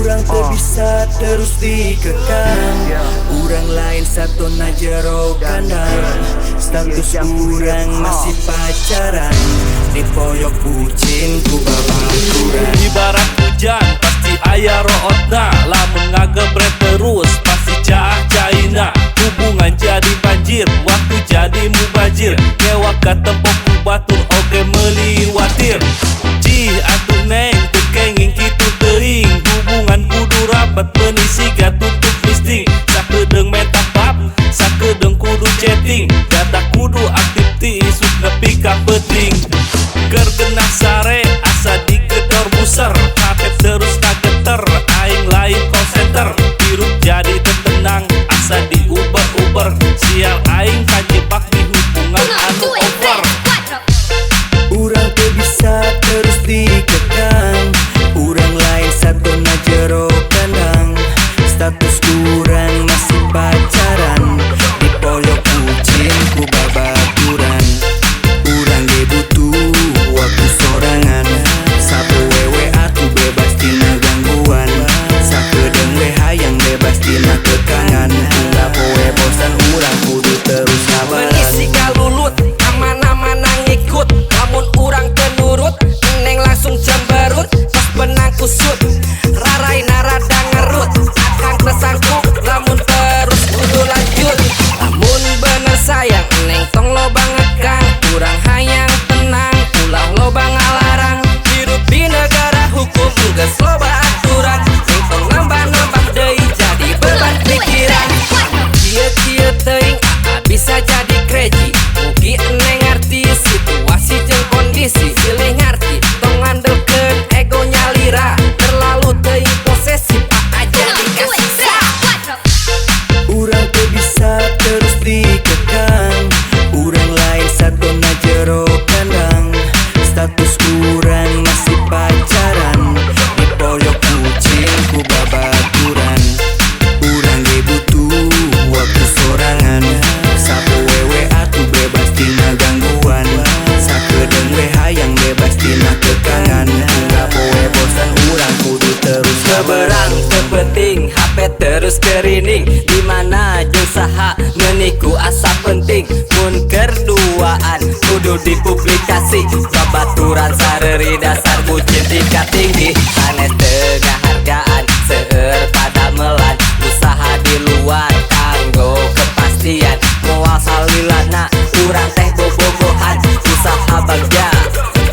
Urang teu bisa terus dikekang, urang lain satu na jero kandang. Status urang masih pacaran, dipoyok bucin ku babaturan. Ibarat hujan pasti aya rootna, lamun ngagebret terus pasti caah caina. Hubungan jadi banjir, waktu jadi mubajir, kewa katempok ku batur oge meliwatir. Cih atuh neng teu kenging kitu teuing, hubungan kudu rapat menisi tutup listing. Sakedeung meta pap, sakedeung kudu chatting, data kudu aktif ti isuk nepi ka penting. Keur genah sare asa digedor buser, HP terus kageter, aing lain call center. Hirup jadi tenang asa diuber-uber, sial aing kajebak di hubungan anu over. Urang teu bisa terus dikekang, urang lain satu na jero kandang. Status urang masih pacaran, dipoyok bucin ku babaturan. Urang ge butuh waktu sorangan, sapu wewe aku bebas tina gangguan. Sakedeung we hayang bebas tina kekangan, tunggal poe bosan urang kudu terus sabaran. Mengisi kalulut, aman-amana ngikut, lamun urang teu nurut, neng langsung cemberut, pas benang kusut, rarai narada ngerut, akang tersangkut, lamun terus kudu lanjut. Lamun bener sayang, neng tong loba ngekang, urang hayang tenang, ulah loba ngalarang. Hidup di negara hukum, geus loba aturan, neng tong nambah-nambah deui jadi beban pikiran. Kieu-kieu teuing bisa jadi crazy, mugi eneng ngarti situasi jeung kondisi. Silih ngarti tong ngandelkeun ego nyalira, terlalu teuing posesif aja dikasih sah. Urang teu bisa terus dikekang, urang lain satu na jero kandang. Status urang masih pacaran, dipoyok bucin ku babaturan. Urang ge butuh waktu sorangan, sapu wewe aku bebas tina gangguan. Sakedeung we hayang bebas tina kekangan, tunggal poe bosan urang kudu terus Keberang terpenting, HP terus kerining, dimana jeung saha meniku asa penting. Mun kerduaan kudu dipublikasi, babaturan sareri dasar bucin tingkat tinggi. Sanes teu ngahargaan, seueur pada melan, usaha di luar kanggo kepastian. Moal salilana urang teh bobogohan, usaha bagja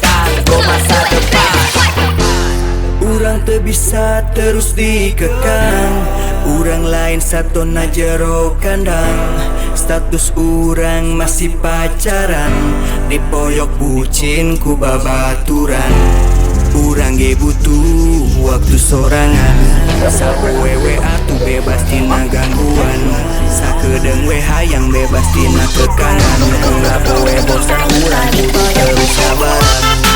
kanggo masa depan. Urang teu bisa terus dikekang, urang lain satu na jero kandang. Status urang masih pacaran, dipoyok bucin ku babaturan. Urang ge butuh waktu sorangan, sapu wewe atuh bebas tina gangguan. Sakedeung we hayang bebas tina kekangan, tunggal poe bosan urang kudu terus sabaran.